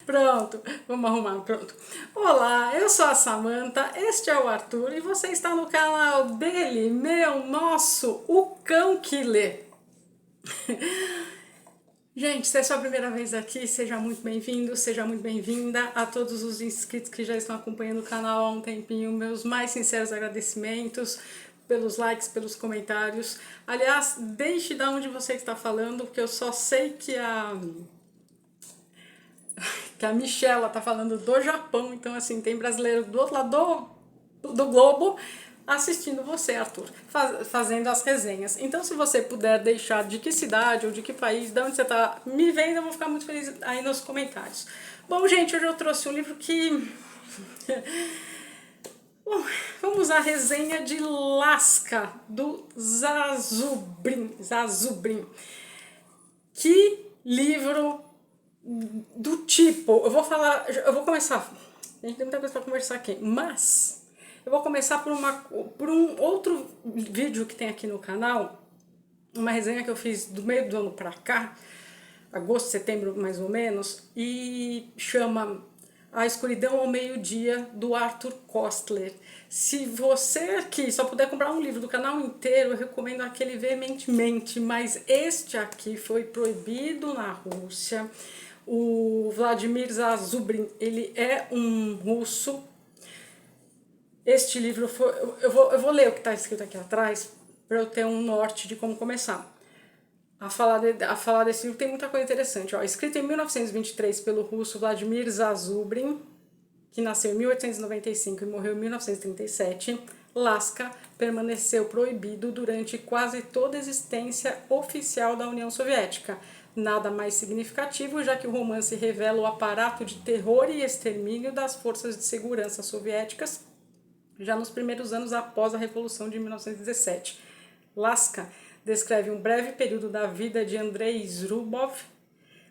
Pronto, vamos arrumar, pronto. Olá, eu sou a Samantha, este é o Arthur e você está no canal dele, meu, nosso, o Cão que Lê. Gente, se é a sua primeira vez aqui, seja muito bem-vindo, seja muito bem-vinda. A todos os inscritos que já estão acompanhando o canal há um tempinho, meus mais sinceros agradecimentos pelos likes, pelos comentários. Aliás, deixe de onde você está falando, porque eu só sei que a Michela tá falando do Japão, então assim, tem brasileiro do outro lado do globo assistindo você, Arthur, fazendo as resenhas. Então, se você puder deixar de que cidade ou de que país, de onde você tá me vendo, eu vou ficar muito feliz aí nos comentários. Bom, gente, hoje eu trouxe um livro que... Bom, vamos à resenha de Lasca, do Zazubrin. Que livro do tipo, eu vou começar, a gente tem muita coisa para conversar aqui, mas eu vou começar por um outro vídeo que tem aqui no canal, uma resenha que eu fiz do meio do ano pra cá, agosto, setembro mais ou menos, e chama A Escuridão ao Meio-Dia, do Arthur Koestler. Se você aqui só puder comprar um livro do canal inteiro, eu recomendo aquele veementemente, mas este aqui foi proibido na Rússia. O Vladimir Zazubrin, ele é um russo. Este livro foi... Eu vou ler o que está escrito aqui atrás para eu ter um norte de como começar a falar desse livro. Tem muita coisa interessante. Ó, escrito em 1923 pelo russo Vladimir Zazubrin, que nasceu em 1895 e morreu em 1937, Lasca permaneceu proibido durante quase toda a existência oficial da União Soviética. Nada mais significativo, já que o romance revela o aparato de terror e extermínio das forças de segurança soviéticas já nos primeiros anos após a Revolução de 1917. Lasca descreve um breve período da vida de Andrei Zrubov,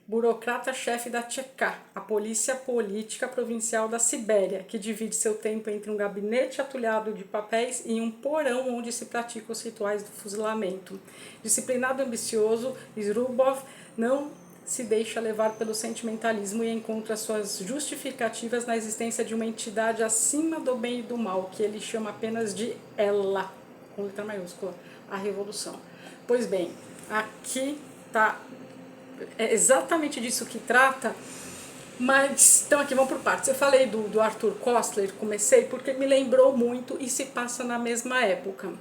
burocrata-chefe da Tcheka, a polícia política provincial da Sibéria, que divide seu tempo entre um gabinete atulhado de papéis e um porão onde se praticam os rituais do fuzilamento. Disciplinado e ambicioso, Zrubov não se deixa levar pelo sentimentalismo e encontra suas justificativas na existência de uma entidade acima do bem e do mal, que ele chama apenas de Ela, com letra maiúscula, a Revolução. Pois bem, aqui está... É exatamente disso que trata, mas então aqui vamos por partes. Eu falei do Arthur Koestler, comecei porque me lembrou muito e se passa na mesma época.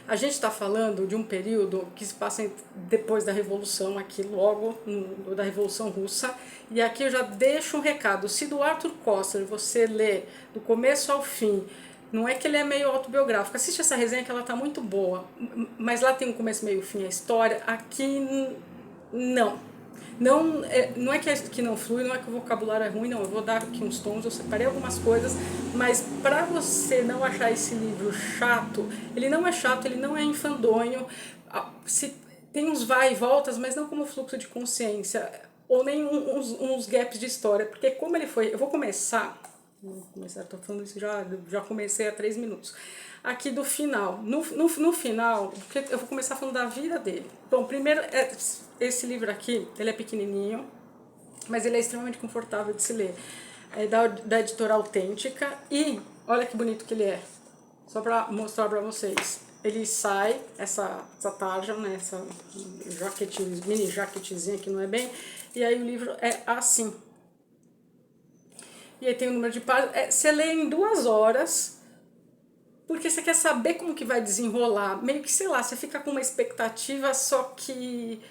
A gente está falando de um período que se passa depois da Revolução, aqui logo da Revolução Russa, e aqui eu já deixo um recado. Se do Arthur Koestler você lê do começo ao fim, não é que ele é meio autobiográfico, assiste essa resenha que ela está muito boa, mas lá tem um começo, meio, fim, a história. Aqui não é que não flui, não é que o vocabulário é ruim, não. Eu vou dar aqui uns tons, eu separei algumas coisas, mas para você não achar esse livro chato, ele não é chato, ele não é enfadonho, tem uns vai e voltas, mas não como fluxo de consciência, ou nem uns gaps de história, porque como ele foi... Eu vou começar, tô falando isso, já comecei há 3 minutos. Aqui do final, no final, porque eu vou começar falando da vida dele. Bom, primeiro, esse livro aqui, ele é pequenininho, mas ele é extremamente confortável de se ler. É da editora Autêntica, e olha que bonito que ele é, só para mostrar para vocês. Ele sai, essa tarja, né, essa mini jaquetezinha que não é bem, e aí o livro é assim. E aí tem o número de páginas, você lê em 2 horas, porque você quer saber como que vai desenrolar, meio que, sei lá, você fica com uma expectativa, só que...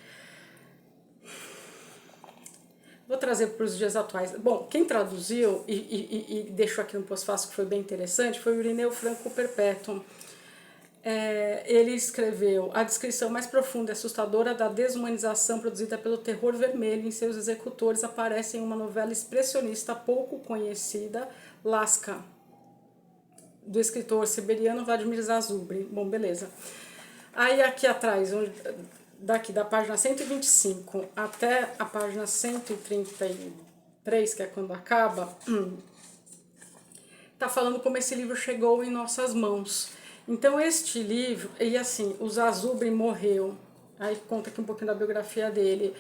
Vou trazer para os dias atuais. Bom, quem traduziu e deixou aqui no pós-fácil, que foi bem interessante, foi o Irineu Franco Perpétuo. Ele escreveu a descrição mais profunda e assustadora da desumanização produzida pelo terror vermelho em seus executores aparece em uma novela expressionista pouco conhecida, Lasca, do escritor siberiano Vladimir Zazubrin. Bom, beleza. Aí aqui atrás, daqui da página 125 até a página 133, que é quando acaba, tá falando como esse livro chegou em nossas mãos. Então este livro, e assim, o Zazubrin morreu, aí conta aqui um pouquinho da biografia dele,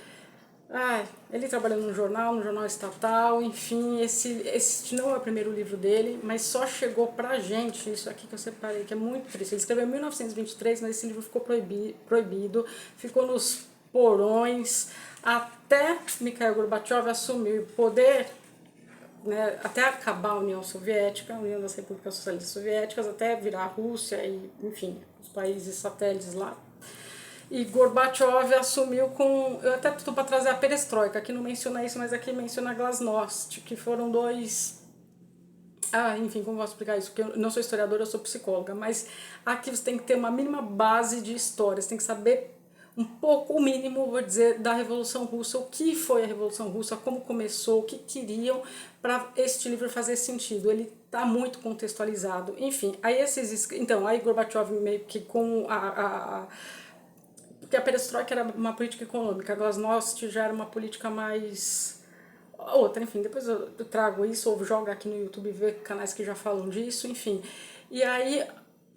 Ai, ele trabalhou num jornal estatal, enfim, esse não é o primeiro livro dele, mas só chegou pra gente, isso aqui que eu separei, que é muito triste. Ele escreveu em 1923, mas esse livro ficou proibido, ficou nos porões, até Mikhail Gorbachev assumir o poder, né, até acabar a União Soviética, a União das Repúblicas Socialistas Soviéticas, até virar a Rússia e, enfim, os países satélites lá. E Gorbachev assumiu com... Eu até estou para trazer a perestroika, aqui não menciona isso, mas aqui menciona a glasnost, que foram dois... enfim, como eu posso explicar isso? Porque eu não sou historiadora, eu sou psicóloga, mas aqui você tem que ter uma mínima base de história, você tem que saber um pouco, o mínimo, vou dizer, da Revolução Russa, o que foi a Revolução Russa, como começou, o que queriam, para este livro fazer sentido. Ele está muito contextualizado. Enfim, aí então, aí Gorbachev meio que com porque a perestroika era uma política econômica, a glasnost já era uma política mais... outra, enfim, depois eu trago isso, ou jogo aqui no YouTube e ver canais que já falam disso, enfim. E aí,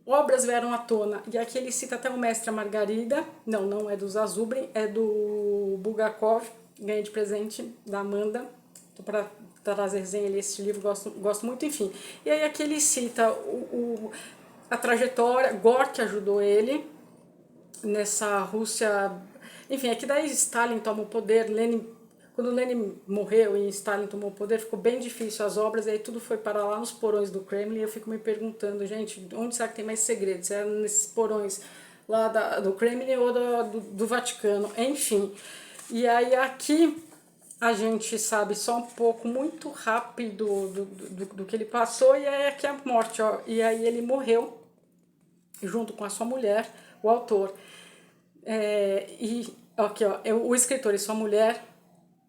obras vieram à tona, e aqui ele cita até o Mestre a Margarida, não é do Zazubrin, é do Bulgakov, ganhei de presente da Amanda, tô para trazer resenha ali esse livro, gosto muito, enfim. E aí aqui ele cita a trajetória, Gorky ajudou ele, nessa Rússia, enfim, é que daí Stalin toma o poder, quando Lenin morreu e Stalin tomou o poder, ficou bem difícil as obras, e aí tudo foi para lá nos porões do Kremlin, e eu fico me perguntando, gente, onde será que tem mais segredos? Se era nesses porões lá do Kremlin ou do Vaticano, enfim. E aí aqui a gente sabe só um pouco, muito rápido do que ele passou, e aí aqui a morte, ó, e aí ele morreu junto com a sua mulher, o autor. E aqui, ó, o escritor e sua mulher,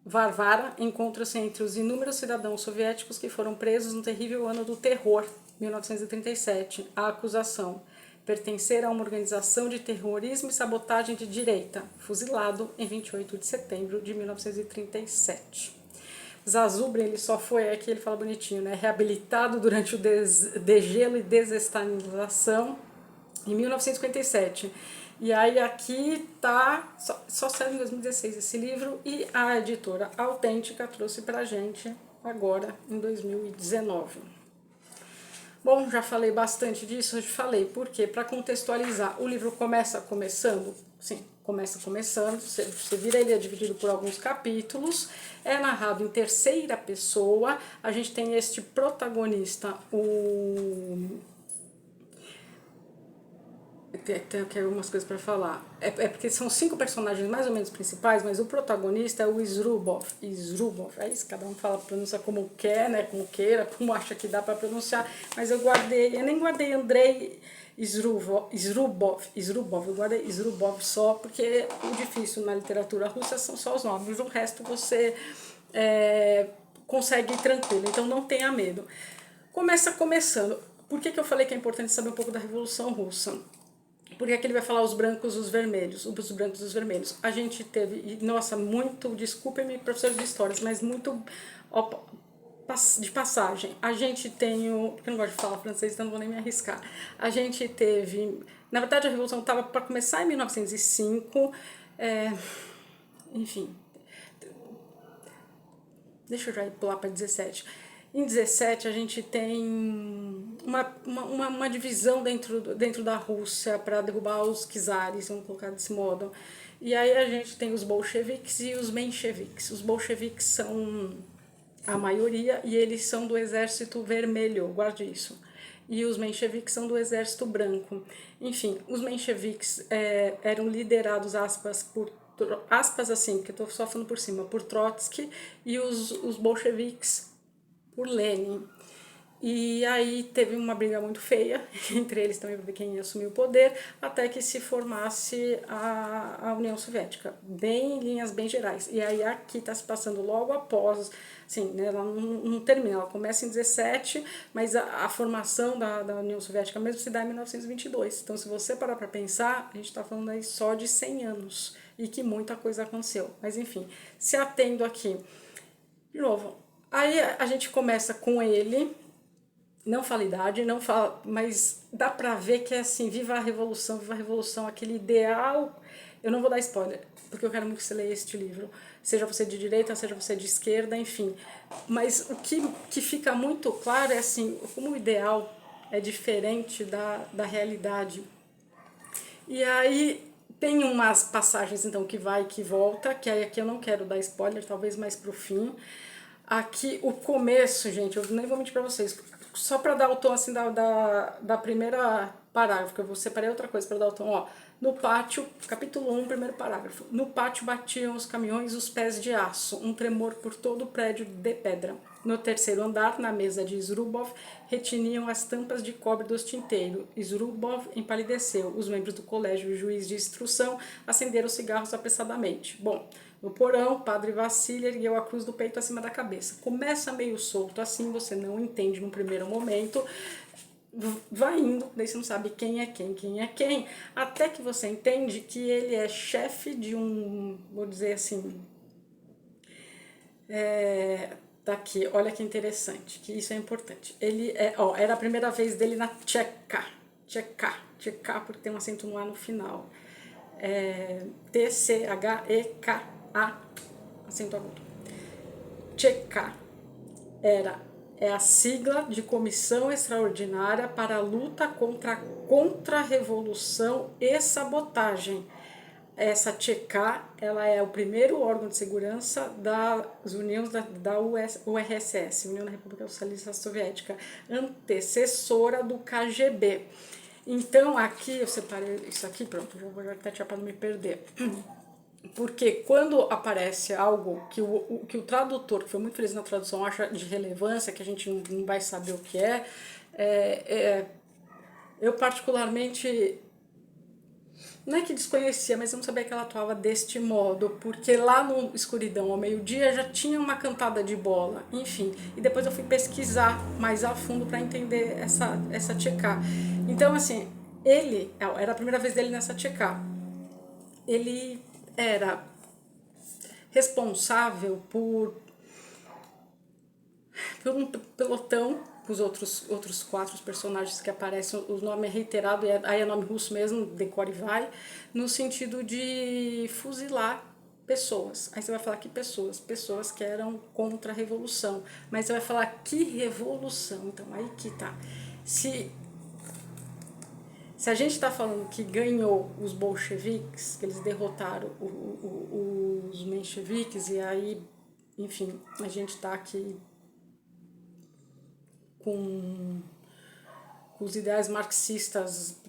Varvara, encontram-se entre os inúmeros cidadãos soviéticos que foram presos no terrível ano do terror, 1937. A acusação: pertencer a uma organização de terrorismo e sabotagem de direita, fuzilado em 28 de setembro de 1937. Zazubrin, ele só foi, aqui ele fala bonitinho, né, reabilitado durante o degelo e desestalinização em 1957. E aí aqui tá, só saiu em 2016 esse livro, e a editora Autêntica trouxe pra gente agora em 2019. Bom, já falei bastante disso, eu falei, porque para contextualizar, o livro começando, sim, começa começando, você vira ele é dividido por alguns capítulos, é narrado em terceira pessoa, a gente tem este protagonista, tem algumas coisas para falar. É porque são 5 personagens mais ou menos principais, mas o protagonista é o Isrubov. Isrubov, é isso, cada um fala, pronuncia como quer, né, como queira, como acha que dá para pronunciar, mas eu nem guardei Andrei Isrubov, eu guardei Isrubov só, porque o difícil na literatura russa são só os nomes, o resto você consegue ir tranquilo, então não tenha medo. Começando. Por que eu falei que é importante saber um pouco da Revolução Russa? Porque aqui ele vai falar os brancos, os vermelhos, os brancos, os vermelhos. A gente teve, nossa, muito, desculpem-me, professores de histórias, mas muito de passagem. A gente tem porque eu não gosto de falar francês, então não vou nem me arriscar. A gente teve, na verdade a Revolução estava para começar em 1905, enfim, deixa eu já ir pular para 17. Em 17 a gente tem uma divisão dentro da Rússia para derrubar os czares, vamos colocar desse modo. E aí a gente tem os bolcheviques e os mencheviques. Os bolcheviques são a maioria e eles são do exército vermelho, guarde isso. E os mencheviques são do exército branco. Enfim, os mencheviques eram liderados, aspas assim, porque estou só falando por cima, por Trotsky, e os bolcheviques por Lenin. E aí teve uma briga muito feia entre eles também para ver quem ia assumir o poder, até que se formasse a União Soviética, bem em linhas bem gerais. E aí aqui está se passando logo após, assim, né, ela não termina, ela começa em 17, mas a formação da União Soviética mesmo se dá em 1922. Então se você parar para pensar, a gente está falando aí só de 100 anos e que muita coisa aconteceu. Mas enfim, se atendo aqui, de novo, aí a gente começa com ele, não fala idade, não fala, mas dá pra ver que é assim, viva a revolução, aquele ideal. Eu não vou dar spoiler, porque eu quero muito que você leia este livro. seja você de direita, seja você de esquerda, enfim. Mas o que fica muito claro é assim, como o ideal é diferente da realidade. E aí tem umas passagens então que vai e que volta, que aí aqui eu não quero dar spoiler, talvez mais pro fim. Aqui o começo, gente, eu nem vou mentir pra vocês, só pra dar o tom assim da primeira parágrafo, que eu vou separar outra coisa pra dar o tom, ó. No pátio, capítulo 1, primeiro parágrafo. No pátio batiam os caminhões os pés de aço, um tremor por todo o prédio de pedra. No terceiro andar, na mesa de Zrubov, retiniam as tampas de cobre dos tinteiros. Zrubov empalideceu. Os membros do colégio e o juiz de instrução acenderam cigarros apressadamente. Bom, no porão, o padre Vassili ergueu a cruz do peito acima da cabeça. Começa meio solto assim, você não entende no primeiro momento, vai indo, daí você não sabe quem é quem, até que você entende que ele é chefe de um, vou dizer assim, tá aqui, olha que interessante, que isso é importante. Ele é, ó, era a primeira vez dele na Tcheca, porque tem um acento no A no final. T-C-H-E-K-A, acento agudo. Tcheca é a sigla de Comissão Extraordinária para a Luta contra a Contra-Revolução e Sabotagem. Essa TCK, ela é o primeiro órgão de segurança das uniões da URSS, União da República Socialista Soviética, antecessora do KGB. Então, aqui eu separei isso aqui, pronto, já vou até para não me perder. Porque quando aparece algo que que o tradutor, que foi muito feliz na tradução, acha de relevância, que a gente não vai saber o que eu particularmente, não é que desconhecia, mas eu não sabia que ela atuava deste modo, porque lá no Escuridão ao Meio-Dia já tinha uma cantada de bola, enfim. E depois eu fui pesquisar mais a fundo para entender essa tcheká. Então, assim, ele, era a primeira vez dele nessa tcheká. Ele era responsável por um pelotão, os outros quatro personagens que aparecem, o nome é reiterado, aí é nome russo mesmo, decore vai, no sentido de fuzilar pessoas. Aí você vai falar que pessoas que eram contra a revolução, mas você vai falar que revolução, então aí que tá. Se a gente está falando que ganhou os bolcheviques, que eles derrotaram os mencheviques, e aí, enfim, a gente está aqui com os ideais marxistas,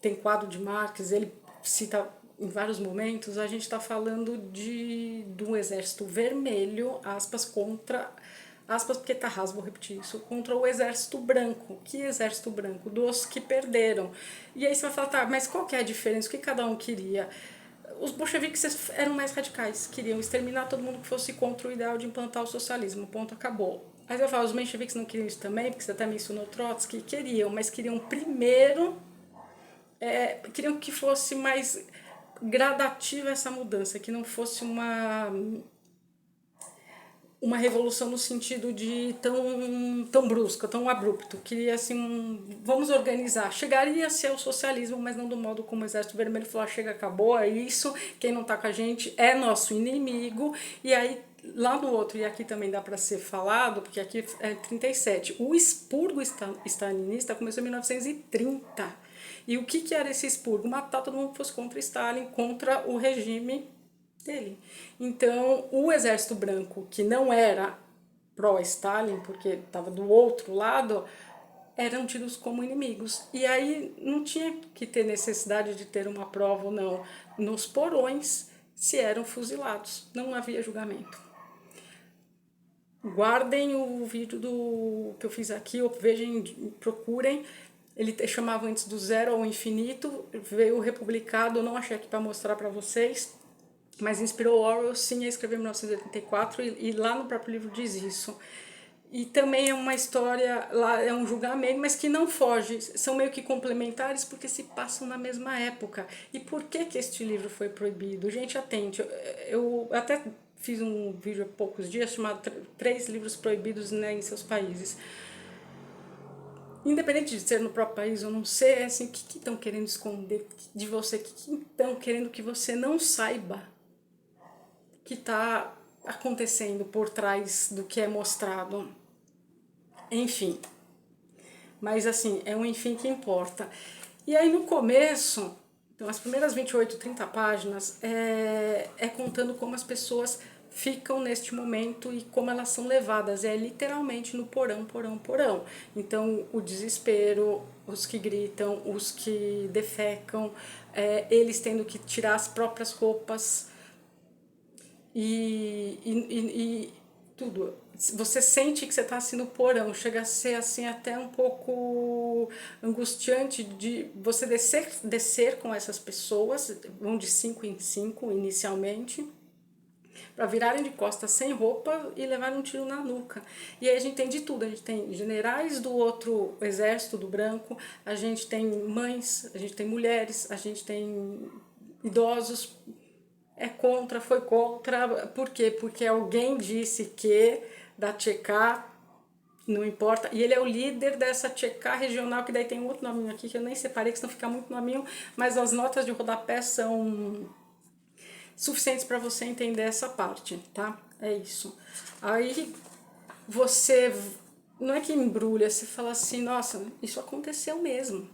tem quadro de Marx, ele cita em vários momentos, a gente está falando do exército vermelho, aspas, contra, aspas, porque tá raso, vou repetir isso, contra o exército branco. Que exército branco? Dos que perderam. E aí você vai falar, tá, mas qual que é a diferença? O que cada um queria? Os bolcheviques eram mais radicais, queriam exterminar todo mundo que fosse contra o ideal de implantar o socialismo, ponto, acabou. Aí você vai falar, os mencheviques não queriam isso também, porque você até mencionou Trotsky, queriam, mas queriam primeiro, queriam que fosse mais gradativa essa mudança, que não fosse uma revolução no sentido de tão brusca, tão abrupto. Queria assim, vamos organizar. Chegaria a ser o socialismo, mas não do modo como o Exército Vermelho falou, chega, acabou, é isso, quem não tá com a gente é nosso inimigo. E aí, lá no outro, e aqui também dá para ser falado, porque aqui é 37, o expurgo stalinista começou em 1930. E o que era esse expurgo? Matar todo mundo que fosse contra Stalin, contra o regime dele. Então, o Exército Branco, que não era pró-Stalin, porque estava do outro lado, eram tidos como inimigos. E aí não tinha que ter necessidade de ter uma prova ou não. Nos porões se eram fuzilados, não havia julgamento. Guardem o vídeo que eu fiz aqui, ou vejam, procurem. Ele chamava antes do Zero ao Infinito, veio republicado, eu não achei aqui para mostrar para vocês, mas inspirou Orwell sim a escrever em 1984 e lá no próprio livro diz isso. E também é uma história, lá é um julgamento, mas que não foge, são meio que complementares porque se passam na mesma época. E por que este livro foi proibido? Gente, atente, eu até fiz um vídeo há poucos dias chamado 3 livros proibidos, né, em seus países. Independente de ser no próprio país ou não ser, é assim, o que estão querendo esconder de você? O que estão querendo que você não saiba? O que está acontecendo por trás do que é mostrado. Enfim, mas assim, é um enfim que importa. E aí no começo, então as primeiras 28, 30 páginas é contando como as pessoas ficam neste momento e como elas são levadas, é literalmente no porão, porão, porão. Então o desespero, os que gritam, os que defecam, eles tendo que tirar as próprias roupas, e tudo. Você sente que você está assim no porão, chega a ser assim até um pouco angustiante de você descer com essas pessoas, vão de 5 em 5 inicialmente, para virarem de costas sem roupa e levarem um tiro na nuca. E aí a gente tem de tudo, a gente tem generais do outro exército, do branco, a gente tem mães, a gente tem mulheres, a gente tem idosos, foi contra, por quê? Porque alguém disse que da Tcheká, não importa, e ele é o líder dessa Tcheká regional, que daí tem um outro nominho aqui que eu nem separei, que senão fica muito nominho, mas as notas de rodapé são suficientes para você entender essa parte, tá? É isso. Aí você, não é que embrulha, você fala assim, nossa, isso aconteceu mesmo.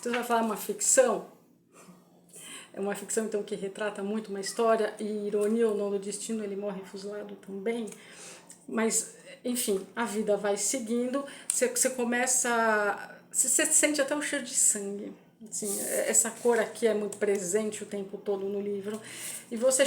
Você vai falar uma ficção? É uma ficção, então, que retrata muito uma história, e ironia ou não do destino, ele morre fuzilado também. Mas, enfim, a vida vai seguindo, você começa... Você sente até o cheiro de sangue. Assim, essa cor aqui é muito presente o tempo todo no livro. E você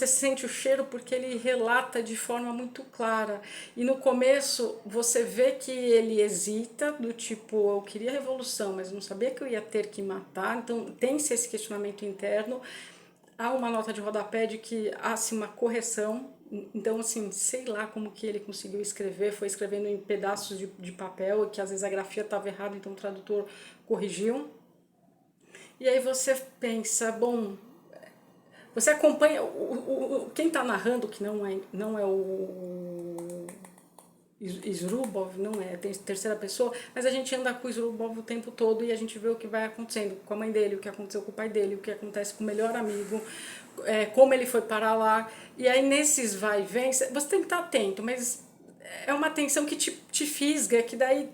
sente o cheiro porque ele relata de forma muito clara. E no começo você vê que ele hesita, do tipo, eu queria revolução, mas não sabia que eu ia ter que matar. Então tem-se esse questionamento interno. Há uma nota de rodapé de que há-se uma correção. Então, assim, sei lá como que ele conseguiu escrever, foi escrevendo em pedaços de papel, que às vezes a grafia estava errada, então o tradutor corrigiu. E aí você pensa, bom, você acompanha quem está narrando, que não é o Zrubov, não é, tem terceira pessoa, mas a gente anda com o Zrubov o tempo todo e a gente vê o que vai acontecendo com a mãe dele, o que aconteceu com o pai dele, o que acontece com o melhor amigo, como ele foi parar lá. E aí nesses vai e vem, você tem que estar atento, mas é uma atenção que te fisga, que daí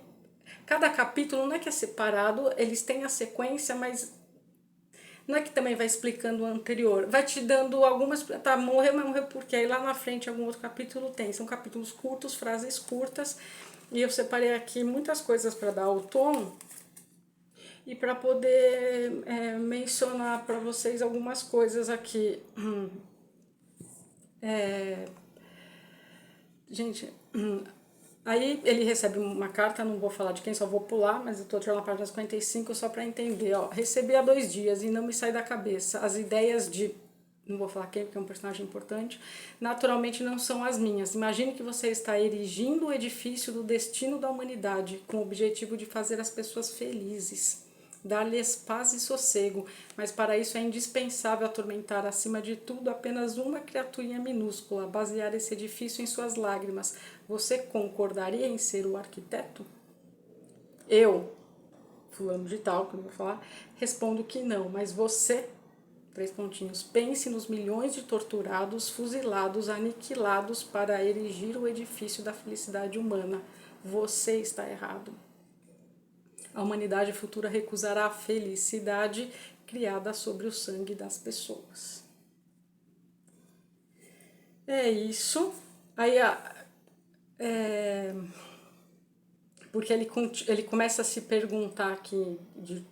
cada capítulo não é que é separado, eles têm a sequência, mas não é que também vai explicando o anterior, vai te dando algumas, tá, morreu, mas morreu porque aí lá na frente algum outro capítulo tem, são capítulos curtos, frases curtas, e eu separei aqui muitas coisas para dar o tom e para poder mencionar para vocês algumas coisas aqui. Gente, aí ele recebe uma carta, não vou falar de quem, só vou pular, mas eu tô tirando a página 55 só para entender, ó. Recebi há 2 dias e não me sai da cabeça. As ideias de... Não vou falar quem, porque é um personagem importante. Naturalmente não são as minhas. Imagine que você está erigindo o edifício do destino da humanidade, com o objetivo de fazer as pessoas felizes, dar-lhes paz e sossego, mas para isso é indispensável atormentar acima de tudo apenas uma criaturinha minúscula, basear esse edifício em suas lágrimas. Você concordaria em ser o arquiteto? Eu, fulano de tal, que eu não vou falar, respondo que não, mas você, 3 pontinhos, pense nos milhões de torturados, fuzilados, aniquilados para erigir o edifício da felicidade humana. Você está errado. A humanidade futura recusará a felicidade criada sobre o sangue das pessoas. É isso. Aí, porque ele começa a se perguntar aqui,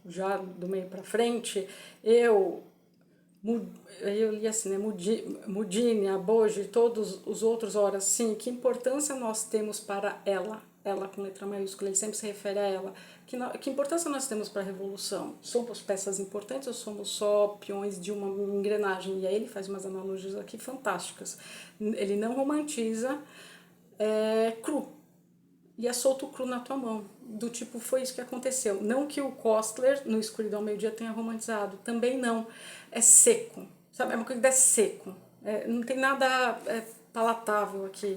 já do meio para frente, eu li assim, né, Mudine, Aboge, todos os outros, ora, sim, que importância nós temos para ela com letra maiúscula, ele sempre se refere a ela, que importância nós temos para a revolução? Somos peças importantes ou somos só peões de uma engrenagem? E aí ele faz umas analogias aqui fantásticas. Ele não romantiza, cru, e é solto cru na tua mão, do tipo, foi isso que aconteceu. Não que o Kostler, no Escuridão ao Meio-Dia, tenha romantizado, também não. É seco, sabe? É uma coisa que é seco. Não tem nada palatável aqui.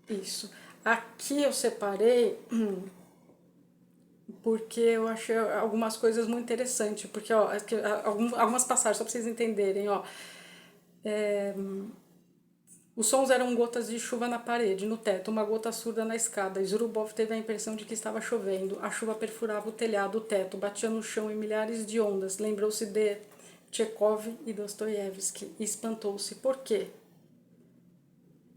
Isso. Aqui eu separei porque eu achei algumas coisas muito interessantes, porque ó, algumas passagens, só para vocês entenderem, ó. Os sons eram gotas de chuva na parede, no teto, uma gota surda na escada. Zurubov teve a impressão de que estava chovendo. A chuva perfurava o telhado, o teto, batia no chão em milhares de ondas. Lembrou-se de Tchekov e Dostoiévski e espantou-se. Por quê?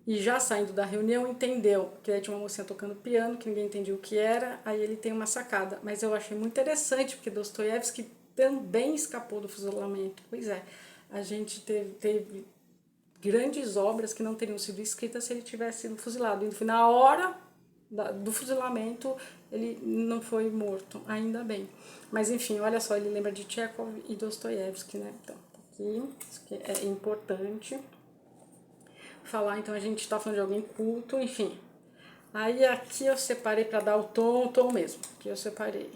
E já saindo da reunião, entendeu que aí tinha uma mocinha tocando piano, que ninguém entendia o que era, aí ele tem uma sacada. Mas eu achei muito interessante, porque Dostoiévski também escapou do fuzilamento. Pois é, a gente teve grandes obras que não teriam sido escritas se ele tivesse sido fuzilado. E na hora do fuzilamento, ele não foi morto, ainda bem. Mas enfim, olha só, ele lembra de Tchekov e Dostoiévski, né? Então, aqui, isso aqui é importante falar. Então a gente está falando de alguém culto, enfim. Aí aqui eu separei para dar o tom mesmo. Aqui eu separei.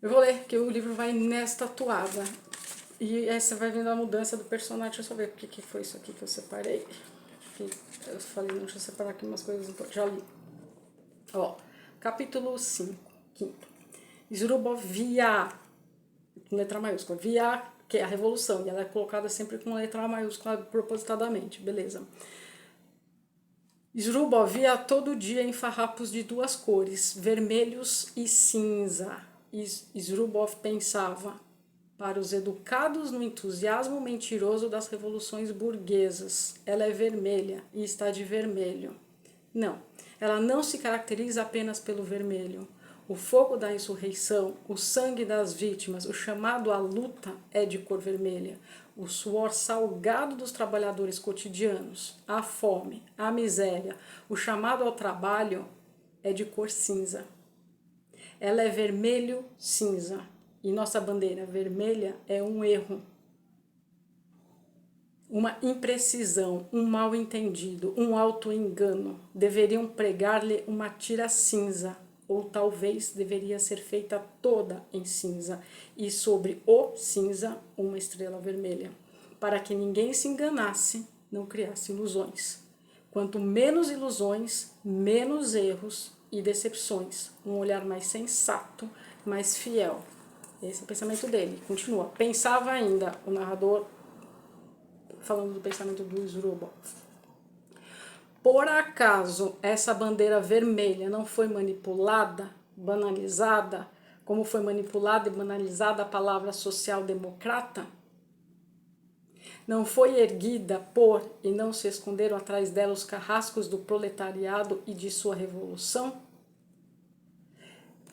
Eu vou ler, porque o livro vai nesta toada. E aí você vai vendo a mudança do personagem. Deixa eu só ver o que foi isso aqui que eu separei. Eu falei, não, deixa eu separar aqui umas coisas importantes. Já li. Ó, capítulo 5, quinto. Zurubov via, com letra maiúscula, via, que é a revolução, e ela é colocada sempre com letra maiúscula propositadamente, beleza. Zurubov via todo dia em farrapos de duas cores, vermelhos e cinza. Zurubov pensava, para os educados no entusiasmo mentiroso das revoluções burguesas, ela é vermelha e está de vermelho. Não, ela não se caracteriza apenas pelo vermelho. O fogo da insurreição, o sangue das vítimas, o chamado à luta é de cor vermelha. O suor salgado dos trabalhadores cotidianos, a fome, a miséria, o chamado ao trabalho é de cor cinza. Ela é vermelho-cinza. E nossa bandeira vermelha é um erro, uma imprecisão, um mal-entendido, um auto-engano. Deveriam pregar-lhe uma tira cinza, ou talvez deveria ser feita toda em cinza, e sobre o cinza uma estrela vermelha, para que ninguém se enganasse, não criasse ilusões. Quanto menos ilusões, menos erros e decepções. Um olhar mais sensato, mais fiel. Esse é o pensamento dele. Continua. Pensava ainda o narrador, falando do pensamento do Zurubov. Por acaso essa bandeira vermelha não foi manipulada, banalizada, como foi manipulada e banalizada a palavra social-democrata? Não foi erguida por e não se esconderam atrás dela os carrascos do proletariado e de sua revolução?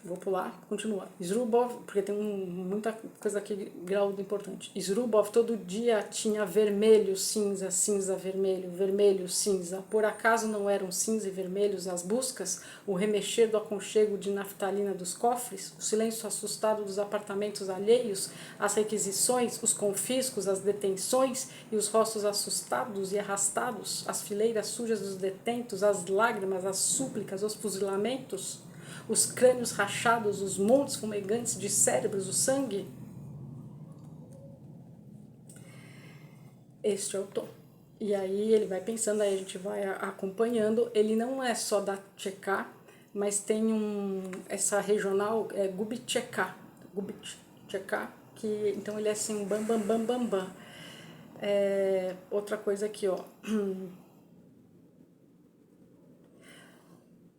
Vou pular, continua. Zurubov, porque tem muita coisa aqui, grau importante. Zurubov todo dia tinha vermelho, cinza, cinza, vermelho, vermelho, cinza. Por acaso não eram cinza e vermelhos as buscas, o remexer do aconchego de naftalina dos cofres, o silêncio assustado dos apartamentos alheios, as requisições, os confiscos, as detenções e os rostos assustados e arrastados, as fileiras sujas dos detentos, as lágrimas, as súplicas, os fuzilamentos? Os crânios rachados, os montes fumegantes de cérebros, o sangue? Este é o tom. E aí ele vai pensando, aí a gente vai acompanhando. Ele não é só da Tcheká, mas tem essa regional, Gubitcheká, que então ele é assim, um bam, bam, bam, bam, bam. Outra coisa aqui, ó.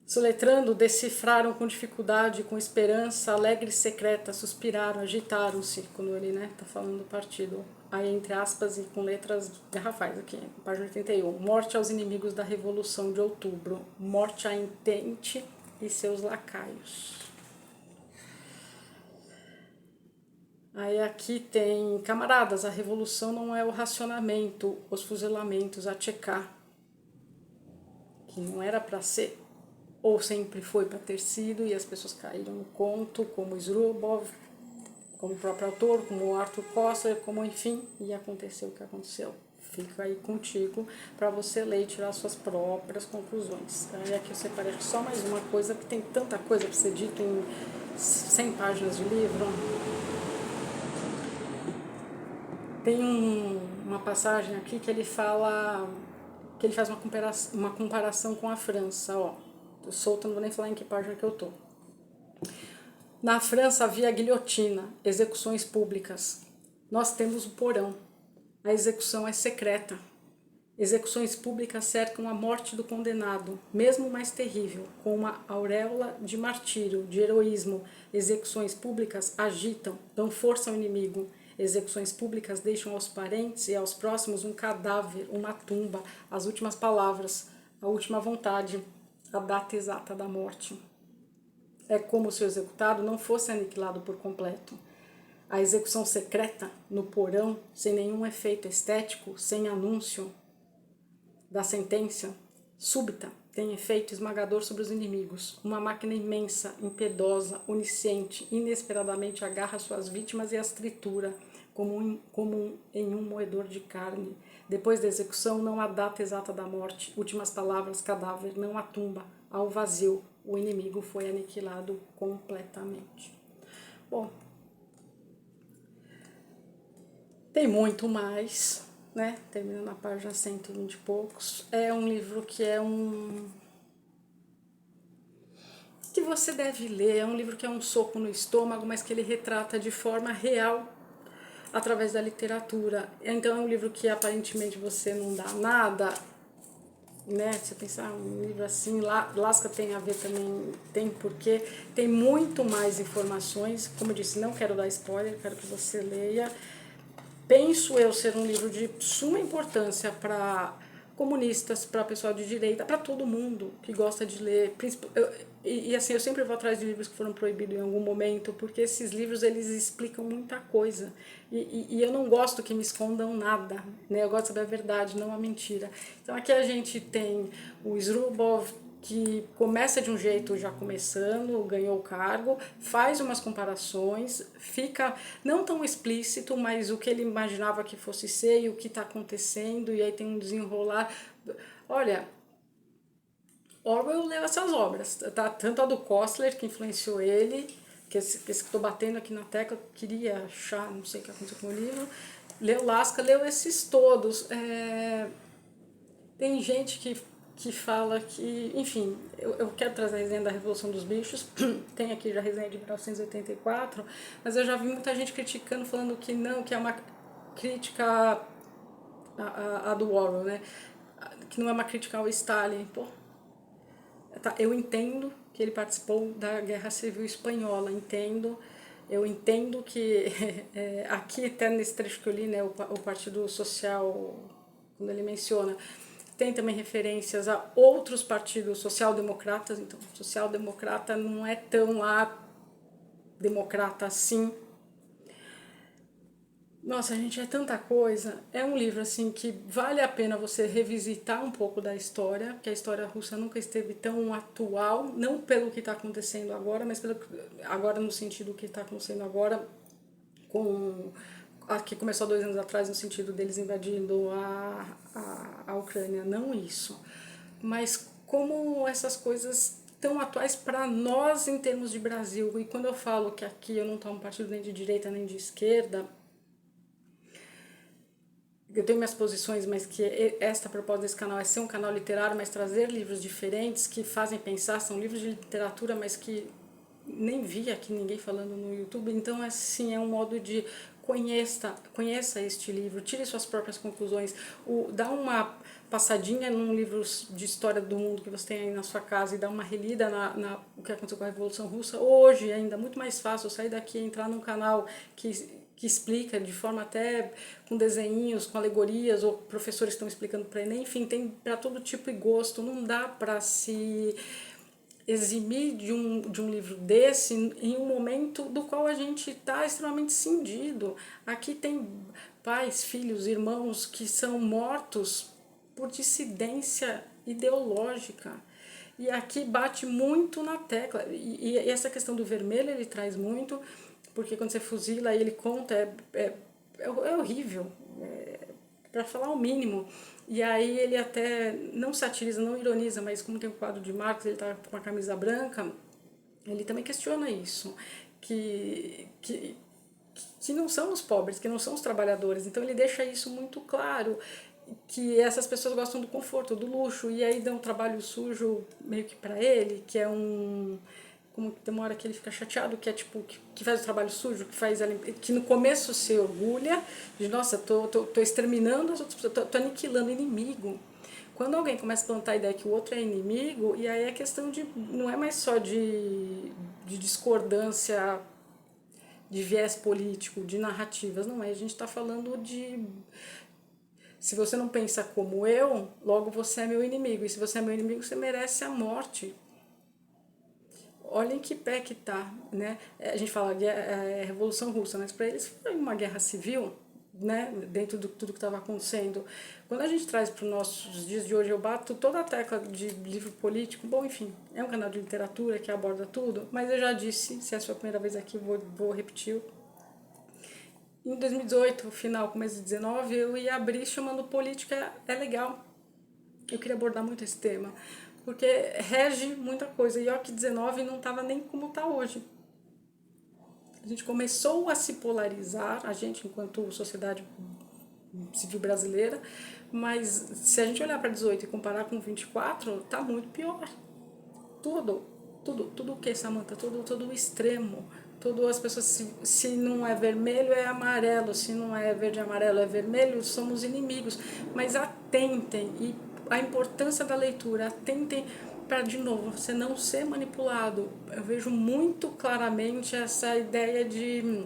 Soletrando, decifraram com dificuldade, com esperança, alegre e secreta, suspiraram, agitaram-se, quando ele tá falando do partido. Aí, entre aspas, e com letras garrafais aqui, página 81. Morte aos inimigos da Revolução de Outubro. Morte a Intente e seus lacaios. Aí aqui tem, camaradas, a revolução não é o racionamento, os fuzilamentos, a Tcheká, que não era para ser, ou sempre foi para ter sido, e as pessoas caíram no conto, como Zurubov, como o próprio autor, como Arthur Koestler, como enfim, e aconteceu o que aconteceu. Fica aí contigo para você ler e tirar suas próprias conclusões. Aí aqui eu separei só mais uma coisa, porque tem tanta coisa para ser dito em 100 páginas de livro. Tem uma passagem aqui que ele fala, que ele faz uma comparação com a França, ó. Tô solta, não vou nem falar em que página que eu tô. Na França havia a guilhotina, execuções públicas. Nós temos o porão. A execução é secreta. Execuções públicas cercam a morte do condenado, mesmo mais terrível, com uma auréola de martírio, de heroísmo. Execuções públicas agitam, dão força ao inimigo. Execuções públicas deixam aos parentes e aos próximos um cadáver, uma tumba, as últimas palavras, a última vontade, a data exata da morte. É como se o executado não fosse aniquilado por completo. A execução secreta, no porão, sem nenhum efeito estético, sem anúncio da sentença, súbita, tem efeito esmagador sobre os inimigos. Uma máquina imensa, impiedosa, onisciente, inesperadamente agarra suas vítimas e as tritura, como em um moedor de carne. Depois da execução, não há data exata da morte, últimas palavras, cadáver, não há tumba, há o vazio. O inimigo foi aniquilado completamente. Bom, tem muito mais, né? Terminando na página 120 e poucos. É um livro que que você deve ler, é um livro que é um soco no estômago, mas que ele retrata de forma real através da literatura. Então é um livro que aparentemente você não dá nada, né? Você pensar um livro assim, Lasca tem a ver também, tem porque tem muito mais informações. Como eu disse, não quero dar spoiler, quero que você leia. Penso eu ser um livro de suma importância para comunistas, para pessoal de direita, para todo mundo que gosta de ler. E assim, eu sempre vou atrás de livros que foram proibidos em algum momento, porque esses livros eles explicam muita coisa. E eu não gosto que me escondam nada, né? Eu gosto de saber a verdade, não a mentira. Então aqui a gente tem o Srubov, que começa de um jeito já começando, ganhou o cargo, faz umas comparações, fica não tão explícito, mas o que ele imaginava que fosse ser e o que está acontecendo, e aí tem um desenrolar. Olha, Orwell leu essas obras, tá? Tanto a do Kostler, que influenciou ele, que esse que estou batendo aqui na tecla, queria achar, não sei o que aconteceu com o livro, leu Lasca, leu esses todos. Tem gente que fala que, enfim, eu quero trazer a resenha da Revolução dos Bichos, tem aqui já a resenha de 1984, mas eu já vi muita gente criticando, falando que não, que é uma crítica a do Orwell, né? Que não é uma crítica ao Stalin. Pô, tá, eu entendo que ele participou da Guerra Civil Espanhola, eu entendo que aqui até nesse trecho que eu li, né, o Partido Social, quando ele menciona, tem também referências a outros partidos social-democratas, então social-democrata não é tão lá democrata assim. Nossa, gente, é tanta coisa. É um livro assim que vale a pena você revisitar um pouco da história, porque a história russa nunca esteve tão atual, não pelo que está acontecendo agora, mas pelo agora no sentido que está acontecendo agora com que começou há 2 anos atrás no sentido deles invadindo a Ucrânia, não isso, mas como essas coisas tão atuais para nós em termos de Brasil. E quando eu falo que aqui eu não tomo partido nem de direita nem de esquerda, eu tenho minhas posições, mas que esta proposta desse canal é ser um canal literário, mas trazer livros diferentes que fazem pensar, são livros de literatura, mas que nem vi aqui ninguém falando no YouTube. Então, assim, é um modo de conheça este livro, tire suas próprias conclusões, dá uma passadinha num livro de história do mundo que você tem aí na sua casa e dá uma relida o que aconteceu com a Revolução Russa. Hoje, ainda muito mais fácil sair daqui e entrar num canal que explica de forma até com desenhinhos, com alegorias, ou professores estão explicando para ele, enfim, tem para todo tipo e gosto. Não dá para se eximir de um livro desse em um momento do qual a gente está extremamente cindido. Aqui tem pais, filhos, irmãos que são mortos por dissidência ideológica. E aqui bate muito na tecla. E essa questão do vermelho ele traz muito, porque quando você fuzila ele conta, é horrível, para falar o mínimo. E aí ele até não satiriza, não ironiza, mas como tem o quadro de Marx, ele tá com uma camisa branca, ele também questiona isso, que não são os pobres, que não são os trabalhadores. Então ele deixa isso muito claro, que essas pessoas gostam do conforto, do luxo, e aí dão um trabalho sujo meio que para ele, que é um como tem uma hora que ele fica chateado, que é tipo, que faz o trabalho sujo, que no começo se orgulha, de nossa, tô exterminando as outras pessoas, tô aniquilando inimigo. Quando alguém começa a plantar a ideia que o outro é inimigo, e aí é questão de, não é mais só de discordância, de viés político, de narrativas, não é, a gente está falando de... Se você não pensa como eu, logo você é meu inimigo, e se você é meu inimigo, você merece a morte. Olha em que pé que tá, né? A gente fala Revolução Russa, mas para eles foi uma guerra civil, né? Dentro de tudo que estava acontecendo. Quando a gente traz para os nossos dias de hoje, eu bato toda a tecla de livro político. Bom, enfim, é um canal de literatura que aborda tudo, mas eu já disse, se é a sua primeira vez aqui, vou repetir. Em 2018, final, começo de 19, eu ia abrir chamando Política é Legal. Eu queria abordar muito esse tema, porque rege muita coisa. E o que 19 não estava nem como está hoje. A gente começou a se polarizar, a gente enquanto sociedade civil brasileira, mas se a gente olhar para 18 e comparar com 24, tá muito pior. Tudo o que, Samantha? Tudo o extremo. Tudo as pessoas, se não é vermelho é amarelo, se não é verde e amarelo é vermelho, somos inimigos. Mas atentem, e a importância da leitura, atentem para, de novo, você não ser manipulado. Eu vejo muito claramente essa ideia de...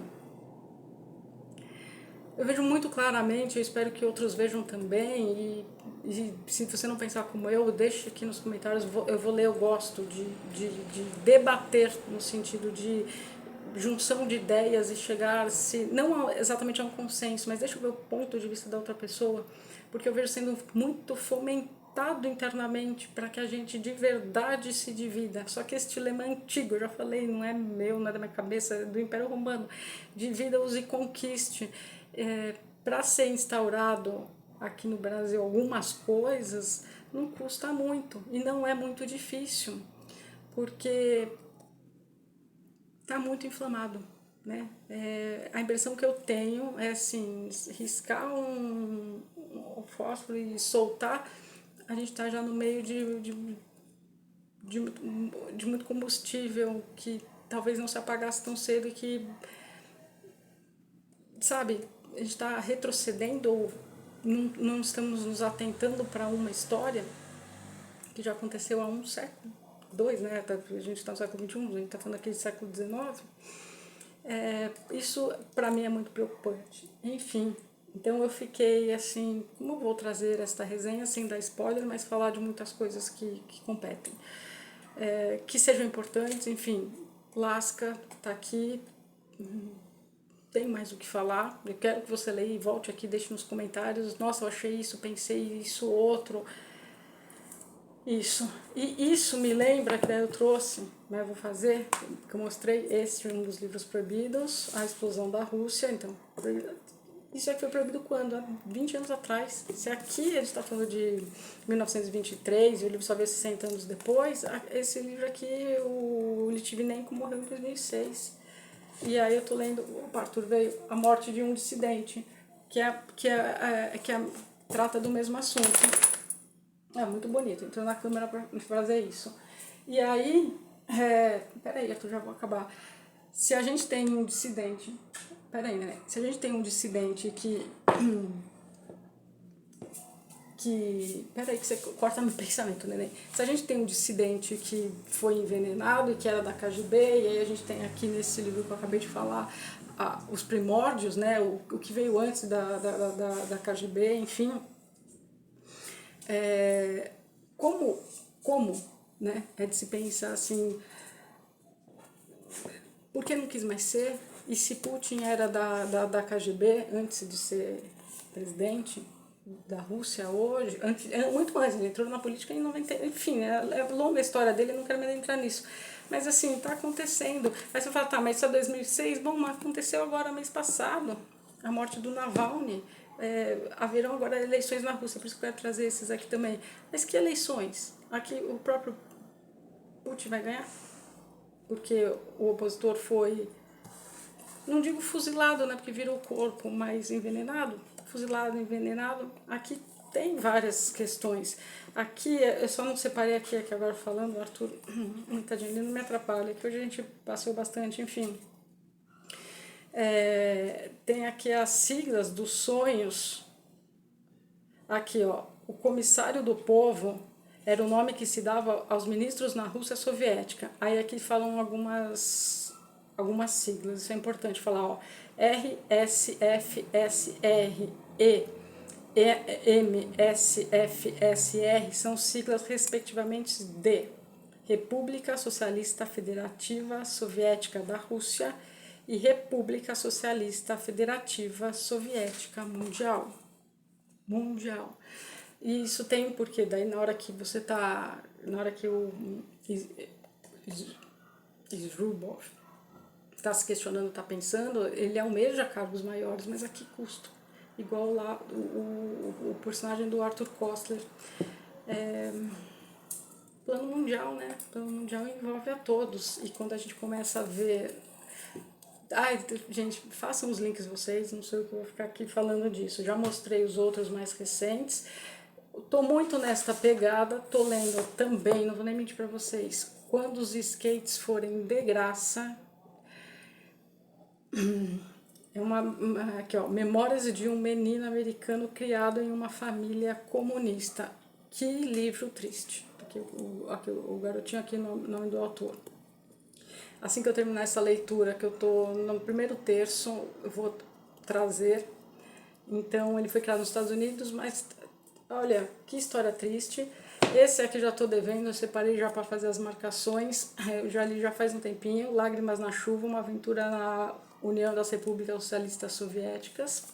Eu vejo muito claramente, eu espero que outros vejam também, e se você não pensar como eu, deixe aqui nos comentários, eu vou ler, eu gosto de debater no sentido de junção de ideias e chegar, se não exatamente a um consenso, mas deixa eu ver o ponto de vista da outra pessoa, porque eu vejo sendo muito fomentado internamente para que a gente de verdade se divida. Só que este lema é antigo, eu já falei, não é meu, não é da minha cabeça, é do Império Romano. Divida-os e conquiste. Para ser instaurado aqui no Brasil algumas coisas, não custa muito e não é muito difícil, porque está muito inflamado, né? A impressão que eu tenho é assim, riscar um fósforo e soltar, a gente está já no meio de muito combustível que talvez não se apagasse tão cedo e que, sabe, a gente está retrocedendo ou não estamos nos atentando para uma história que já aconteceu há um século, dois, né? A gente está no século XXI, a gente está falando aqui de século XIX. Isso para mim é muito preocupante. Enfim, então eu fiquei assim, como eu vou trazer esta resenha sem dar spoiler, mas falar de muitas coisas que competem, que sejam importantes, enfim. Lasca tá aqui, tem mais o que falar. Eu quero que você leia e volte aqui, deixe nos comentários. Nossa, eu achei isso, pensei isso, outro. Isso. E isso me lembra que daí eu trouxe, mas eu vou fazer, que eu mostrei esse um dos livros proibidos, A Explosão da Rússia. Então, isso aqui foi proibido quando? Há 20 anos atrás. Se aqui a gente está falando de 1923 e o livro só veio 60 anos depois, esse livro aqui, o Litvinenko morreu em 2006. E aí eu tô lendo, o Arthur veio, A Morte de um Dissidente, que trata do mesmo assunto. É muito bonito, entrou na câmera pra fazer isso. E aí, peraí, Arthur, já vou acabar. Se a gente tem um dissidente, peraí, né? Se a gente tem um dissidente peraí que você corta meu pensamento, neném. Se a gente tem um dissidente que foi envenenado e que era da KGB, e aí a gente tem aqui nesse livro que eu acabei de falar, os primórdios, né? O que veio antes da KGB, enfim. Como, né? É de se pensar assim, por que não quis mais ser? E se Putin era da KGB antes de ser presidente da Rússia hoje, muito antes, ele entrou na política em 90, enfim, é longa a história dele, eu não quero mais entrar nisso. Mas assim, está acontecendo. Aí você fala, tá, mas isso é 2006? Bom, mas aconteceu agora mês passado, a morte do Navalny. Haverão agora eleições na Rússia, por isso que eu quero trazer esses aqui também. Mas que eleições? Aqui o próprio Putin vai ganhar? Porque o opositor foi, não digo fuzilado, né, porque virou corpo, mas envenenado, fuzilado, envenenado. Aqui tem várias questões. Aqui, eu só não separei aqui agora falando, o Arthur, tadinho, ele não me atrapalha, que hoje a gente passou bastante, enfim. Tem aqui as siglas dos sonhos. Aqui, ó, o comissário do povo era o nome que se dava aos ministros na Rússia soviética. Aí aqui falam algumas siglas, isso é importante falar, ó. RSFSR e MSFSR são siglas respectivamente de República Socialista Federativa Soviética da Rússia e República Socialista Federativa Soviética Mundial. E isso tem um porquê, daí na hora que o Zhrubov está se questionando, está pensando, ele almeja cargos maiores, mas a que custo? Igual lá o personagem do Arthur Koestler. Plano mundial, né? Plano mundial envolve a todos. E quando a gente começa a ver... Ai, gente, façam os links vocês, não sei o que eu vou ficar aqui falando disso. Já mostrei os outros mais recentes. Tô muito nesta pegada, tô lendo também, não vou nem mentir para vocês. Quando os skates forem de graça... aqui, ó, Memórias de um menino americano criado em uma família comunista. Que livro triste. Aqui, o garotinho aqui, nome do autor. Assim que eu terminar essa leitura, que eu tô no primeiro terço, eu vou trazer. Então, ele foi criado nos Estados Unidos, mas olha, que história triste. Esse aqui já estou devendo, eu separei já para fazer as marcações. Eu já li já faz um tempinho. Lágrimas na Chuva, uma aventura na União das Repúblicas Socialistas Soviéticas.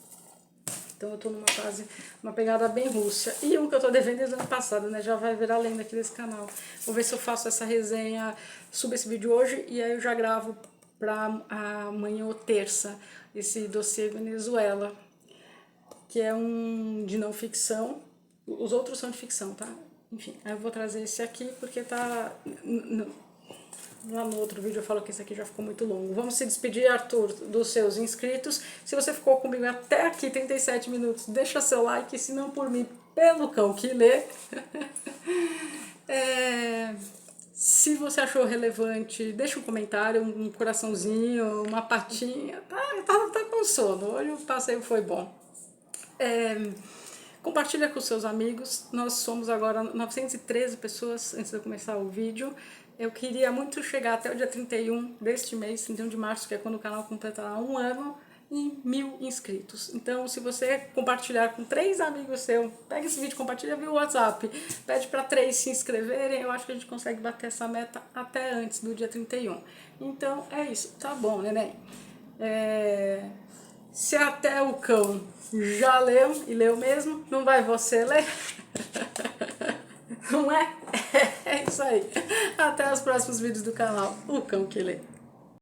Então eu estou numa fase, uma pegada bem Rússia. E um que eu estou devendo desde o ano passado, né? Já vai virar lenda aqui desse canal. Vou ver se eu faço essa resenha, subo esse vídeo hoje e aí eu já gravo para amanhã ou terça esse dossiê Venezuela, que é um de não ficção. Os outros são de ficção, tá? Enfim, aí eu vou trazer esse aqui porque tá... Lá no outro vídeo eu falo que esse aqui já ficou muito longo. Vamos se despedir, Arthur, dos seus inscritos. Se você ficou comigo até aqui, 37 minutos, deixa seu like, se não por mim, pelo cão que lê. Se você achou relevante, deixa um comentário, um coraçãozinho, uma patinha. Tá com sono, hoje o passeio foi bom. Compartilha com seus amigos. Nós somos agora 913 pessoas antes de eu começar o vídeo. Eu queria muito chegar até o dia 31 deste mês, 31 de março, que é quando o canal completará 1 ano, em 1000 inscritos. Então, se você compartilhar com 3 amigos seus, pega esse vídeo, compartilha via WhatsApp, pede para 3 se inscreverem, eu acho que a gente consegue bater essa meta até antes do dia 31. Então, é isso. Tá bom, neném? Se até o cão já leu, e leu mesmo, não vai você ler? Não é? É isso aí. Até os próximos vídeos do canal. O Cão que Lê.